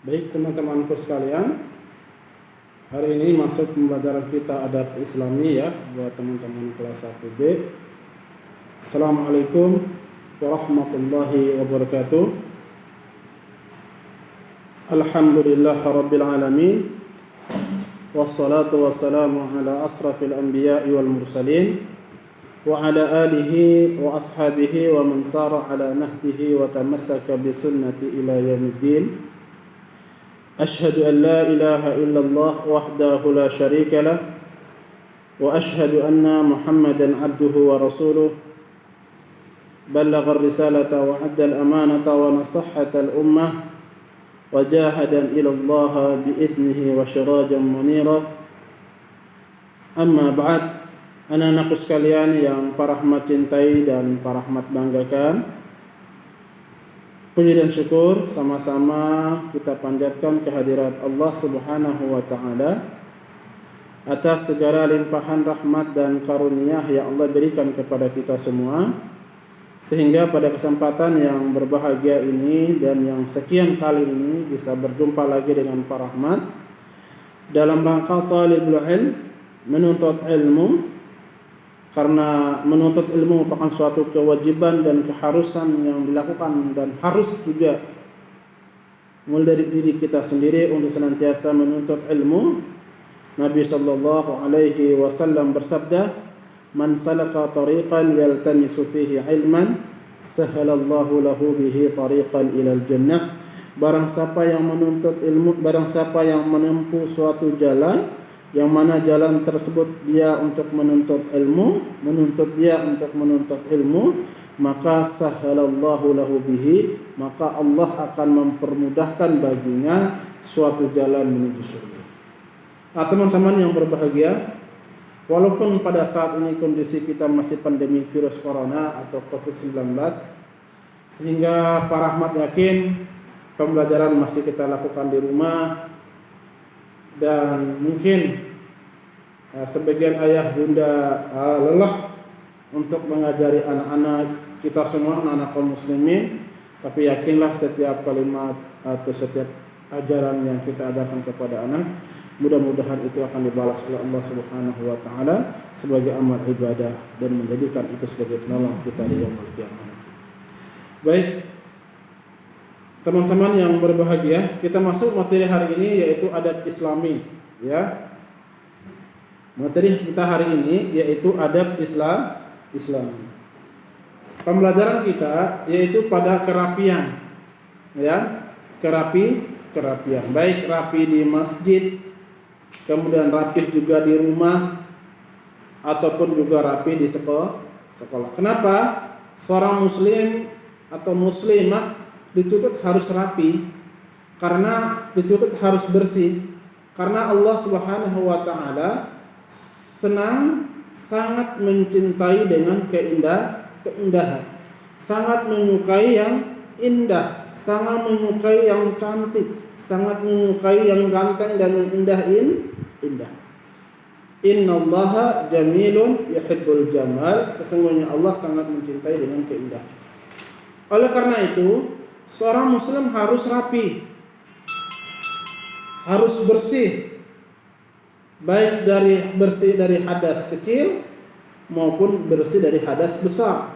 Baik teman-temanku sekalian, hari ini masuk pembelajaran kita adab Islami ya buat teman-teman kelas 1B. Assalamualaikum warahmatullahi wabarakatuh. Alhamdulillah rabbil alamin. Wassalatu wassalamu ala asrafil anbiya'i wal mursalin wa ala alihi wa ashabihi wa man sara ala nahdihi wa tamassaka bi sunnati ila yaumiddin. أشهد أن لا إله إلا الله وحده لا شريك له وأشهد أن محمدا عبده ورسوله بلغ الرسالة وأدى الأمانة ونصح الأمة وجاهد إلى الله بإذنه وسراجا منيرا. أما بعد, anak-anakku sekalian yang Pak Rahmat cintai dan Pak Rahmat banggakan, puji dan syukur sama-sama kita panjatkan kehadirat Allah Subhanahu wa taala atas segala limpahan rahmat dan karunia yang Allah berikan kepada kita semua, sehingga pada kesempatan yang berbahagia ini dan yang sekian kali ini bisa berjumpa lagi dengan Pak Rahmat dalam rangka talibul ilm, menuntut ilmu. Karena menuntut ilmu merupakan suatu kewajiban dan keharusan yang dilakukan dan harus juga mulai dari diri kita sendiri untuk senantiasa menuntut ilmu. Nabi sallallahu alaihi wasallam bersabda, "Man salaka tariqan yaltamisu fihi ilman, sahhalallahu lahu bihi tariqan ilal jannah." Barang siapa yang menuntut ilmu, barang siapa yang menempuh suatu jalan yang mana jalan tersebut dia untuk menuntut ilmu, maka sahhalallahu lahu bihi, maka Allah akan mempermudahkan baginya suatu jalan menuju surga. Nah, teman-teman yang berbahagia, walaupun pada saat ini kondisi kita masih pandemi virus corona atau COVID-19, sehingga Pak Rahmat yakin pembelajaran masih kita lakukan di rumah. Dan mungkin sebagian ayah bunda lelah untuk mengajari anak-anak kita semua, anak-anak kaum muslimin. Tapi yakinlah setiap kalimat atau setiap ajaran yang kita ajarkan kepada anak, mudah-mudahan itu akan dibalas oleh Allah Subhanahu wa taala sebagai amal ibadah dan menjadikan itu sebagai penolong kita di yaumul qiyamah. Baik, teman-teman yang berbahagia, kita masuk materi hari ini yaitu adab Islami, ya. Materi kita hari ini yaitu adab Islami. Pembelajaran kita yaitu pada kerapian, ya. Kerapian. Baik rapi di masjid, kemudian rapi juga di rumah, ataupun juga rapi di sekolah. Kenapa seorang muslim atau muslimah dituntut harus rapi? Karena dituntut harus bersih. Karena Allah Subhanahu wa taala sangat mencintai dengan keindahan. Sangat menyukai yang indah, sangat menyukai yang cantik, sangat menyukai yang ganteng dan yang indah. Innallaha jamilun yuhibbul jamal. Sesungguhnya Allah sangat mencintai dengan keindahan. Oleh karena itu, seorang muslim harus rapi, harus bersih, baik bersih dari hadas kecil maupun bersih dari hadas besar.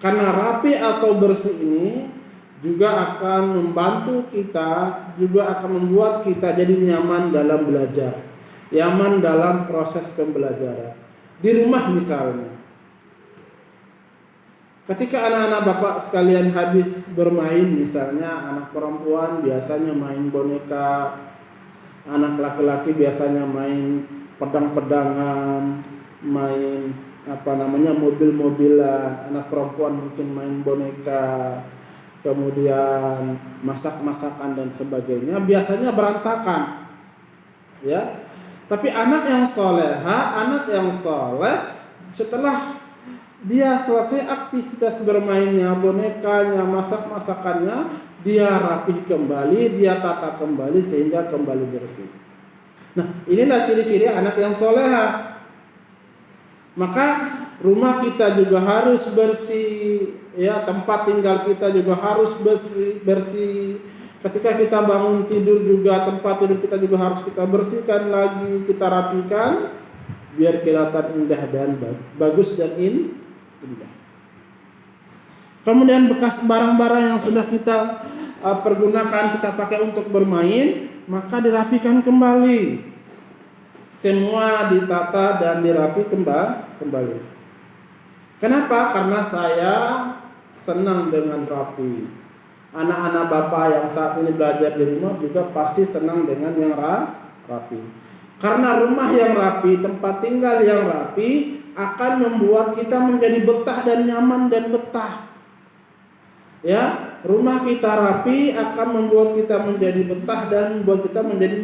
Karena rapi atau bersih ini juga akan membantu kita, juga akan membuat kita jadi nyaman dalam belajar, nyaman dalam proses pembelajaran. Di rumah misalnya, ketika anak-anak bapak sekalian habis bermain, misalnya anak perempuan biasanya main boneka, anak laki-laki biasanya main pedang-pedangan, main mobil-mobilan, anak perempuan mungkin main boneka, kemudian masak-masakan dan sebagainya, biasanya berantakan, ya. Tapi anak yang soleh, setelah dia selesai aktivitas bermainnya, bonekanya, masak-masakannya, dia rapih kembali, dia tata kembali sehingga kembali bersih. Nah, inilah ciri-ciri anak yang soleha. Maka rumah kita juga harus bersih, ya, tempat tinggal kita juga harus bersih, Ketika kita bangun tidur juga, tempat tidur kita juga harus kita bersihkan lagi, kita rapikan biar kelihatan indah dan bagus dan indah. Kemudian bekas barang-barang yang sudah kita pergunakan, kita pakai untuk bermain, maka dirapikan kembali. Semua ditata dan dirapi kembali. Kenapa? Karena saya senang dengan rapi. Anak-anak bapak yang saat ini belajar di rumah juga pasti senang dengan yang rapi. Karena rumah yang rapi, tempat tinggal yang rapi akan membuat kita menjadi betah dan nyaman dan betah. Ya, rumah kita rapi akan membuat kita menjadi betah dan membuat kita menjadi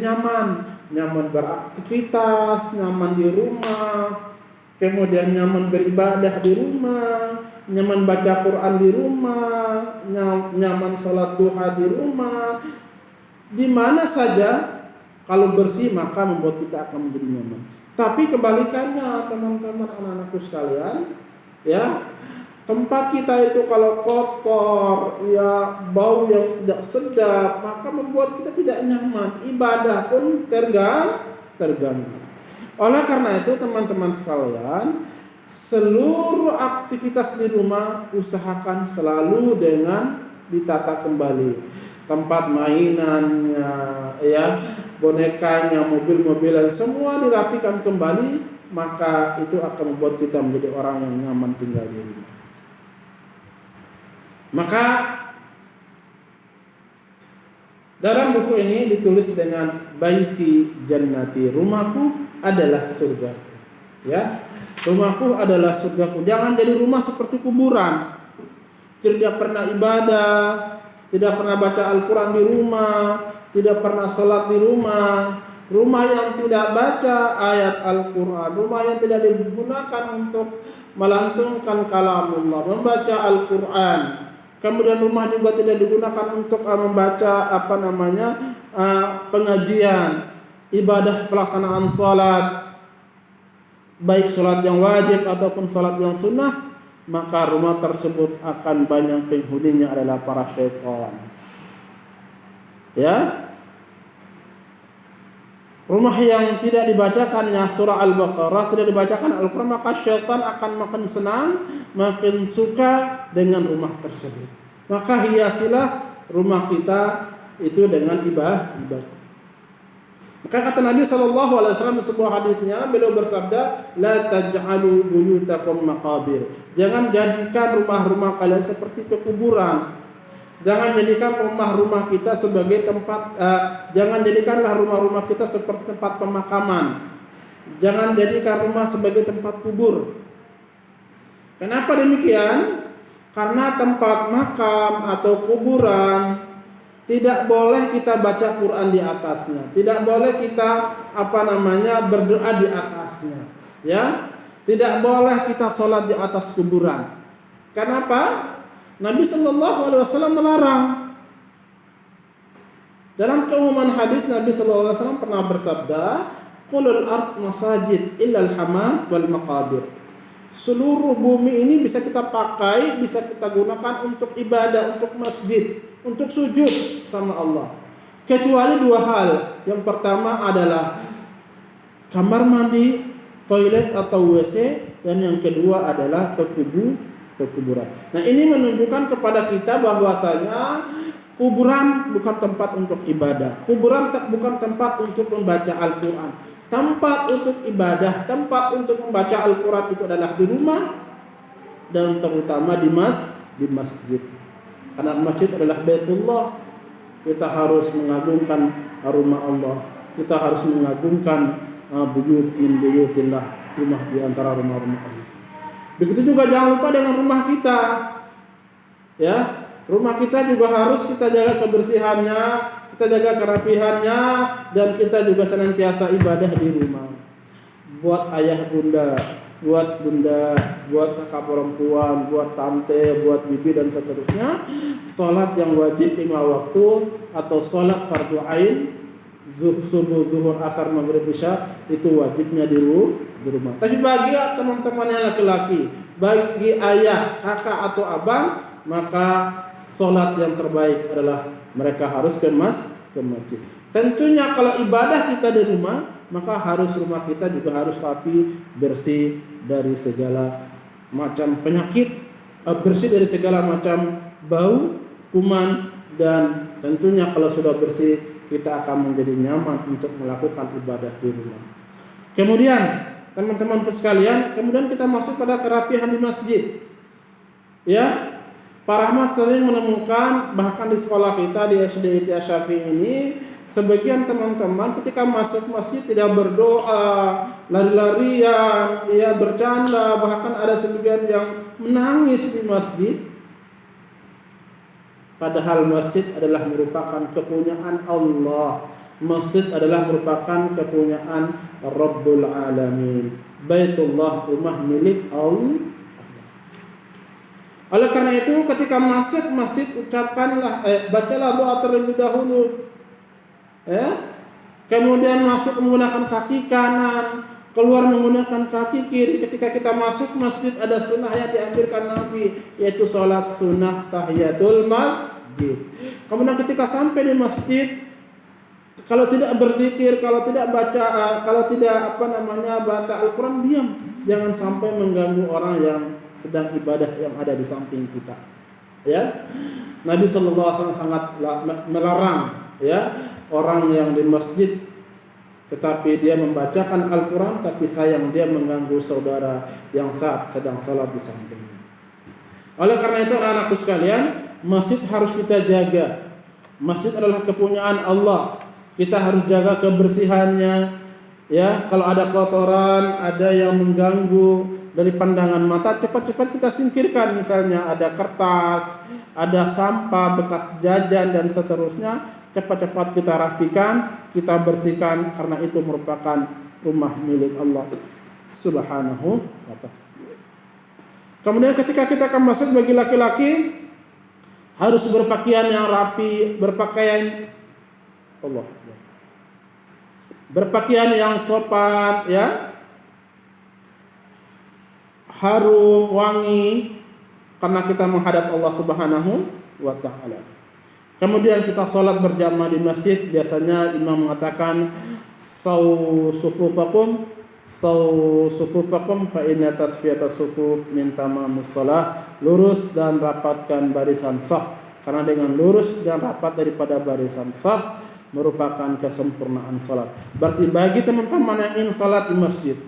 nyaman beraktivitas, nyaman di rumah, kemudian nyaman beribadah di rumah, nyaman baca Quran di rumah, nyaman sholat duha di rumah. Di mana saja kalau bersih maka membuat kita akan menjadi nyaman. Tapi kebalikannya teman-teman, anak-anakku sekalian, ya, tempat kita itu kalau kotor, ya, bau yang tidak sedap, maka membuat kita tidak nyaman. Ibadah pun terganggu. Oleh karena itu teman-teman sekalian, seluruh aktivitas di rumah usahakan selalu dengan ditata kembali. Tempat mainannya, ya, bonekanya, mobil-mobilan, semua dirapikan kembali, maka itu akan membuat kita menjadi orang yang nyaman tinggal di rumah. Maka dalam buku ini ditulis dengan baiti jannati, rumahku adalah surga. Ya, rumahku adalah surgaku. Jangan jadi rumah seperti kuburan. Tidak pernah ibadah, tidak pernah baca Al-Quran di rumah, tidak pernah sholat di rumah. Rumah yang tidak baca ayat Al-Quran, rumah yang tidak digunakan untuk melantunkan kalamullah, membaca Al-Quran. Kemudian rumah juga tidak digunakan untuk membaca pengajian, ibadah pelaksanaan sholat, baik sholat yang wajib ataupun sholat yang sunnah, maka rumah tersebut akan banyak penghuninya adalah para syaitan. Ya, rumah yang tidak dibacakannya surah Al-Baqarah, tidak dibacakan Al-Quran, maka syaitan akan makin senang, makin suka dengan rumah tersebut. Maka hiasilah rumah kita itu dengan ibadah. Maka kata Nabi SAW di sebuah hadisnya, beliau bersabda, la taj'alu buyutakum maqabir. Jangan jadikan rumah-rumah kalian seperti pekuburan. Jangan jadikan rumah-rumah kita sebagai tempat, jangan jadikanlah rumah-rumah kita seperti tempat pemakaman. Jangan jadikan rumah sebagai tempat kubur. Kenapa demikian? Karena tempat makam atau kuburan tidak boleh kita baca Quran di atasnya, tidak boleh kita berdoa di atasnya, ya. Tidak boleh kita sholat di atas kuburan. Kenapa? Nabi SAW melarang. Dalam keumuman hadis Nabi SAW pernah bersabda, "Qulul ard masajid illal hamam wal maqabir." Seluruh bumi ini bisa kita pakai, bisa kita gunakan untuk ibadah, untuk masjid, untuk sujud sama Allah. Kecuali dua hal. Yang pertama adalah kamar mandi, toilet atau WC, dan yang kedua adalah pekuburan. Nah, ini menunjukkan kepada kita bahwasanya kuburan bukan tempat untuk ibadah. Kuburan bukan tempat untuk membaca Al-Quran. Tempat untuk ibadah, tempat untuk membaca Al-Quran itu adalah di rumah dan terutama di masjid. Karena masjid adalah Baitullah. Kita harus mengagungkan rumah Allah. Kita harus mengagungkan buyut min buyutillah, rumah di antara rumah-rumah Allah. Begitu juga jangan lupa dengan rumah kita. Ya, rumah kita juga harus kita jaga kebersihannya, kita jaga kerapihannya, dan kita juga senantiasa ibadah di rumah. Buat ayah bunda, buat bunda, buat kakak perempuan, buat tante, buat bibi dan seterusnya, sholat yang wajib 5 waktu atau sholat fardu ain, subuh, zuhur, asar, maghrib, isya, itu wajibnya di rumah. Tapi bagi teman-teman yang laki-laki, bagi ayah, kakak atau abang, maka sholat yang terbaik adalah mereka harus ke masjid. Tentunya kalau ibadah kita di rumah, maka rumah kita juga harus rapi, bersih dari segala macam penyakit, bersih dari segala macam bau, kuman, dan tentunya kalau sudah bersih kita akan menjadi nyaman untuk melakukan ibadah di rumah. Kemudian teman-teman sekalian, kemudian kita masuk pada kerapihan di masjid. Ya, para Ahmad sering menemukan bahkan di sekolah kita di SD Ihtiyah Syafi'i ini, sebagian teman-teman ketika masuk masjid tidak berdoa, lari-larian, ya bercanda, bahkan ada sebagian yang menangis di masjid. Padahal masjid adalah merupakan kepunyaan Allah. Masjid adalah merupakan kepunyaan Rabbul Alamin. Baitullah, rumah milik Allah. Oleh karena itu ketika masuk masjid ucapkanlah, bacalah doa terlebih dahulu. Kemudian masuk menggunakan kaki kanan, keluar menggunakan kaki kiri. Ketika kita masuk masjid ada sunnah yang diambilkan Nabi, yaitu sholat sunnah tahiyatul masjid. Kemudian ketika sampai di masjid, kalau tidak berzikir, kalau tidak baca, baca Al-Quran, diam. Jangan sampai mengganggu orang yang sedang ibadah yang ada di samping kita. Ya, Nabi SAW sangat melarang ya orang yang di masjid tetapi dia membacakan Al-Quran, tapi sayang dia mengganggu saudara yang saat sedang sholat di sampingnya. Oleh karena itu anak-anakku sekalian, masjid harus kita jaga. Masjid adalah kepunyaan Allah. Kita harus jaga kebersihannya. Ya, kalau ada kotoran, ada yang mengganggu dari pandangan mata, cepat-cepat kita singkirkan. Misalnya ada kertas, ada sampah, bekas jajan dan seterusnya, cepat-cepat kita rapikan, kita bersihkan, karena itu merupakan rumah milik Allah Subhanahu wa ta'ala. Kemudian ketika kita akan masuk, bagi laki-laki harus berpakaian yang rapi, berpakaian yang sopan, ya, harum, wangi, karena kita menghadap Allah Subhanahu wa ta'ala. Kemudian kita sholat berjamaah di masjid. Biasanya imam mengatakan saw sufufakum fa inna tasfiyata sufuf min tamamus shalah. Lurus dan rapatkan barisan shaf, karena dengan lurus dan rapat daripada barisan shaf merupakan kesempurnaan sholat. Berarti bagi teman-teman yang ingin sholat di masjid,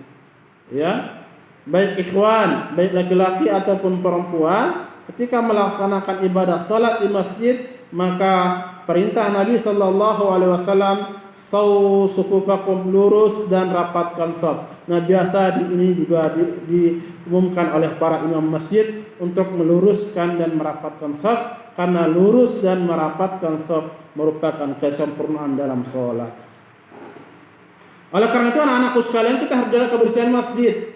ya, baik ikhwan, baik laki-laki ataupun perempuan, ketika melaksanakan ibadah sholat di masjid, maka perintah Nabi SAW, saw sufufakum, lurus dan rapatkan shaf. Nah, biasa ini juga diumumkan oleh para imam masjid untuk meluruskan dan merapatkan shaf, karena lurus dan merapatkan shaf merupakan kesempurnaan dalam sholat. Oleh karena itu anak-anakku sekalian, kita harus jaga kebersihan masjid.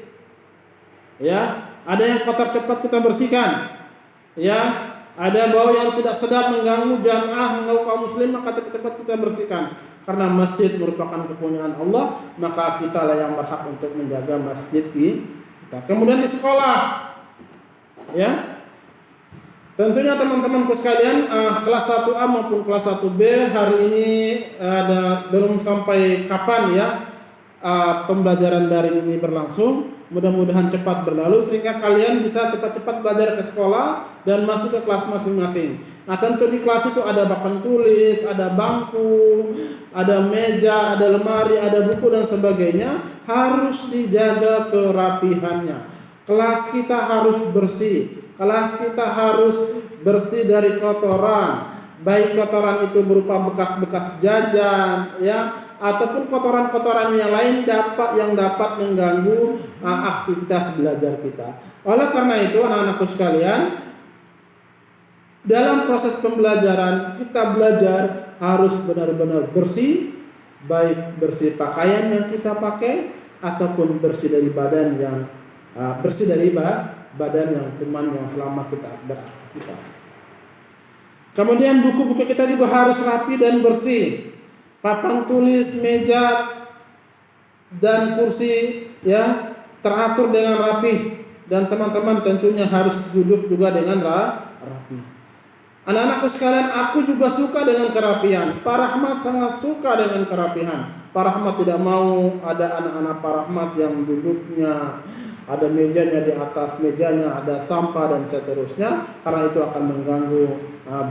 Ya, ada yang kotor cepat kita bersihkan. Ya, ada bau yang tidak sedap mengganggu jamaah, mengganggu kaum muslim, maka cepat-cepat kita bersihkan. Karena masjid merupakan kepunyaan Allah, maka kita lah yang berhak untuk menjaga masjid kita. Kemudian di sekolah, ya, tentunya teman-temanku sekalian, kelas 1A maupun kelas 1B hari ini belum sampai kapan ya pembelajaran daring ini berlangsung. Mudah-mudahan cepat berlalu sehingga kalian bisa cepat-cepat belajar ke sekolah dan masuk ke kelas masing-masing. Nah, tentu di kelas itu ada papan tulis, ada bangku, ada meja, ada lemari, ada buku dan sebagainya. Harus dijaga kerapihannya. Kelas kita harus bersih. Kelas kita harus bersih dari kotoran. Baik kotoran itu berupa bekas-bekas jajan, ya, ataupun kotoran-kotoran yang lain yang dapat mengganggu aktivitas belajar kita. Oleh karena itu anak-anakku sekalian, dalam proses pembelajaran kita belajar harus benar-benar bersih, baik bersih pakaian yang kita pakai ataupun bersih dari badan yang badan yang kuman yang selama kita beraktivitas. Kemudian buku-buku kita juga harus rapi dan bersih. Papan tulis, meja dan kursi ya teratur dengan rapi, dan teman-teman tentunya harus duduk juga dengan rapi. Anak-anakku sekalian, aku juga suka dengan kerapian. Pak Rahmat sangat suka dengan kerapian. Pak Rahmat tidak mau ada anak-anak Pak Rahmat yang duduknya ada mejanya, di atas mejanya ada sampah dan seterusnya, karena itu akan mengganggu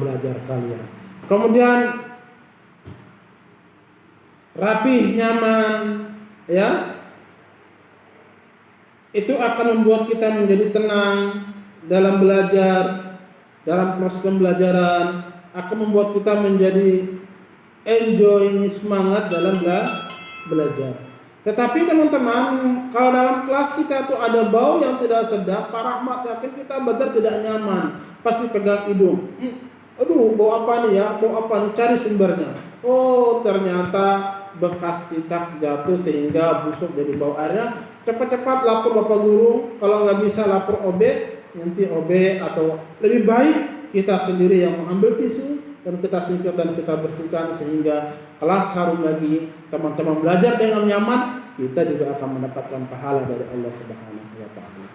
belajar kalian. Kemudian rapi, nyaman, ya, itu akan membuat kita menjadi tenang dalam belajar, dalam proses pembelajaran, akan membuat kita menjadi enjoy, semangat dalam belajar. Tetapi teman-teman, kalau dalam kelas kita tuh ada bau yang tidak sedap, Pak Rahmat yakin kita belajar tidak nyaman, pasti pegang hidung. Aduh, bau apa nih ya? Bau apa nih? Cari sumbernya. Oh, ternyata bekas cicak jatuh sehingga busuk jadi bau. Airnya cepat-cepat lapor Bapak Guru. Kalau nggak bisa lapor OB, nanti OB, atau lebih baik kita sendiri yang mengambil tisu dan kita singkir dan kita bersihkan sehingga kelas harum lagi, teman-teman belajar dengan nyaman, kita juga akan mendapatkan pahala dari Allah Subhanahu wa taala.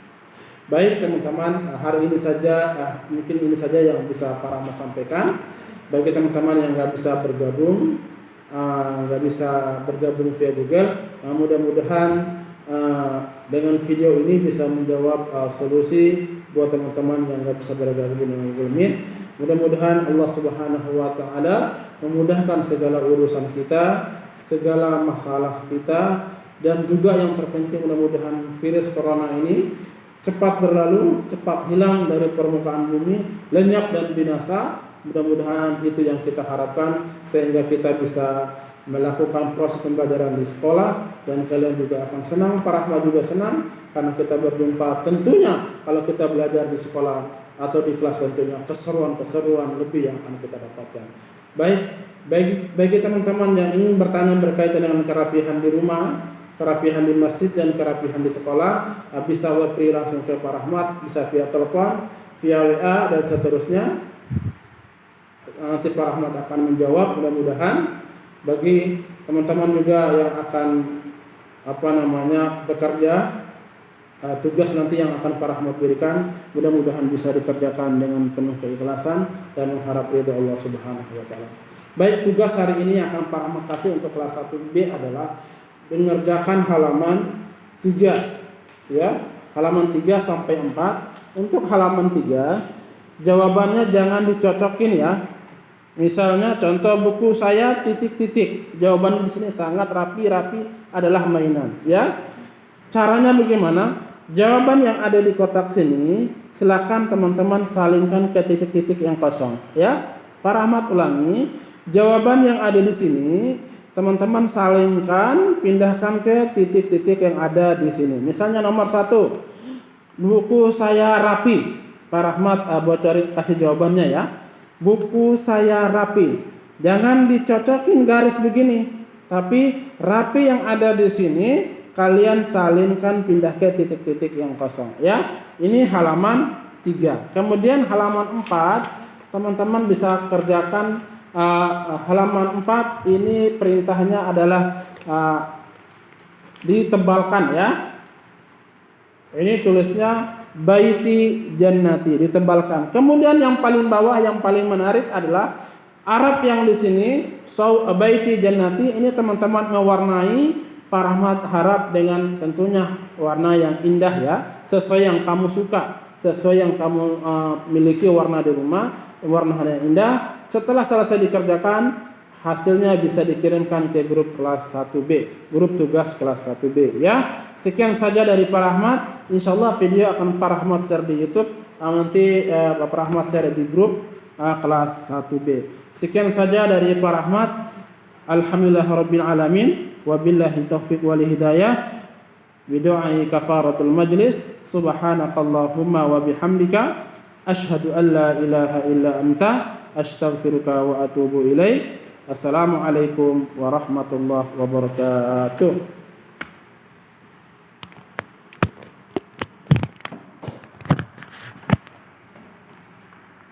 Baik teman-teman, hari ini saja mungkin ini saja yang bisa Pak Rahmat sampaikan. Bagi teman-teman yang nggak bisa bergabung via Google, mudah-mudahan dengan video ini bisa menjawab solusi buat teman-teman yang nggak bisa bergabung dengan Google Meet. Mudah-mudahan Allah Subhanahu wa taala memudahkan segala urusan kita, segala masalah kita, dan juga yang terpenting mudah-mudahan virus corona ini cepat berlalu, cepat hilang dari permukaan bumi, lenyap dan binasa. Mudah-mudahan itu yang kita harapkan sehingga kita bisa melakukan proses pembelajaran di sekolah dan kalian juga akan senang, Pak Rahmat juga senang karena kita berjumpa. Tentunya kalau kita belajar di sekolah atau di kelas tentunya keseruan lebih yang akan kita dapatkan. Bagi teman-teman yang ingin bertanya berkaitan dengan kerapihan di rumah, kerapihan di masjid dan kerapihan di sekolah, bisa webri langsung ke Pak Rahmat, bisa via telepon, via WA dan seterusnya. Nanti Pak Rahmat akan menjawab mudah-mudahan. Bagi teman-teman juga yang akan bekerja, tugas nanti yang akan Pak Rahmat berikan mudah-mudahan bisa dikerjakan dengan penuh keikhlasan dan mengharap ridha Allah Subhanahu wa taala. Baik, tugas hari ini yang akan Pak Rahmat kasih untuk kelas 1B adalah mengerjakan halaman 3, ya, halaman 3 sampai 4. Untuk halaman 3 jawabannya jangan dicocokin ya. Misalnya contoh buku saya ... Jawaban di sini sangat rapi adalah mainan, ya. Caranya bagaimana? Jawaban yang ada di kotak sini silakan teman-teman salingkan ke titik-titik yang kosong, ya. Pak Rahmat ulangi, jawaban yang ada di sini teman-teman salingkan, pindahkan ke titik-titik yang ada di sini. Misalnya nomor 1, buku saya rapi. Pak Rahmat bocorin kasih jawabannya ya. Buku saya rapi. Jangan dicocokin garis begini, tapi rapi yang ada di sini kalian salingkan pindah ke titik-titik yang kosong, ya. Ini halaman 3. Kemudian halaman 4 teman-teman bisa kerjakan halaman 4 ini perintahnya adalah ditebalkan ya. Ini tulisnya baiti jannati, ditebalkan. Kemudian yang paling bawah yang paling menarik adalah Arab yang di sini baiti jannati ini teman-teman mewarnai. Pak Rahmat harap dengan tentunya warna yang indah ya, sesuai yang kamu suka, sesuai yang kamu miliki warna di rumah, warna yang indah. Setelah selesai dikerjakan, hasilnya bisa dikirimkan ke grup kelas 1B, grup tugas kelas 1B ya. Sekian saja dari Pak Rahmat. Insyaallah video akan Pak Rahmat share di YouTube, nanti Pak Rahmat share di grup kelas 1B. Sekian saja dari Pak Rahmat. Alhamdulillahirabbil alamin. Wabillahi taufiq wal hidayah. Bidu'ai kafaratul majlis. Subhanakallahumma wa bihamdika asyhadu an la ilaha illa anta astaghfiruka wa atubu ilaik. Assalamualaikum warahmatullahi wabarakatuh.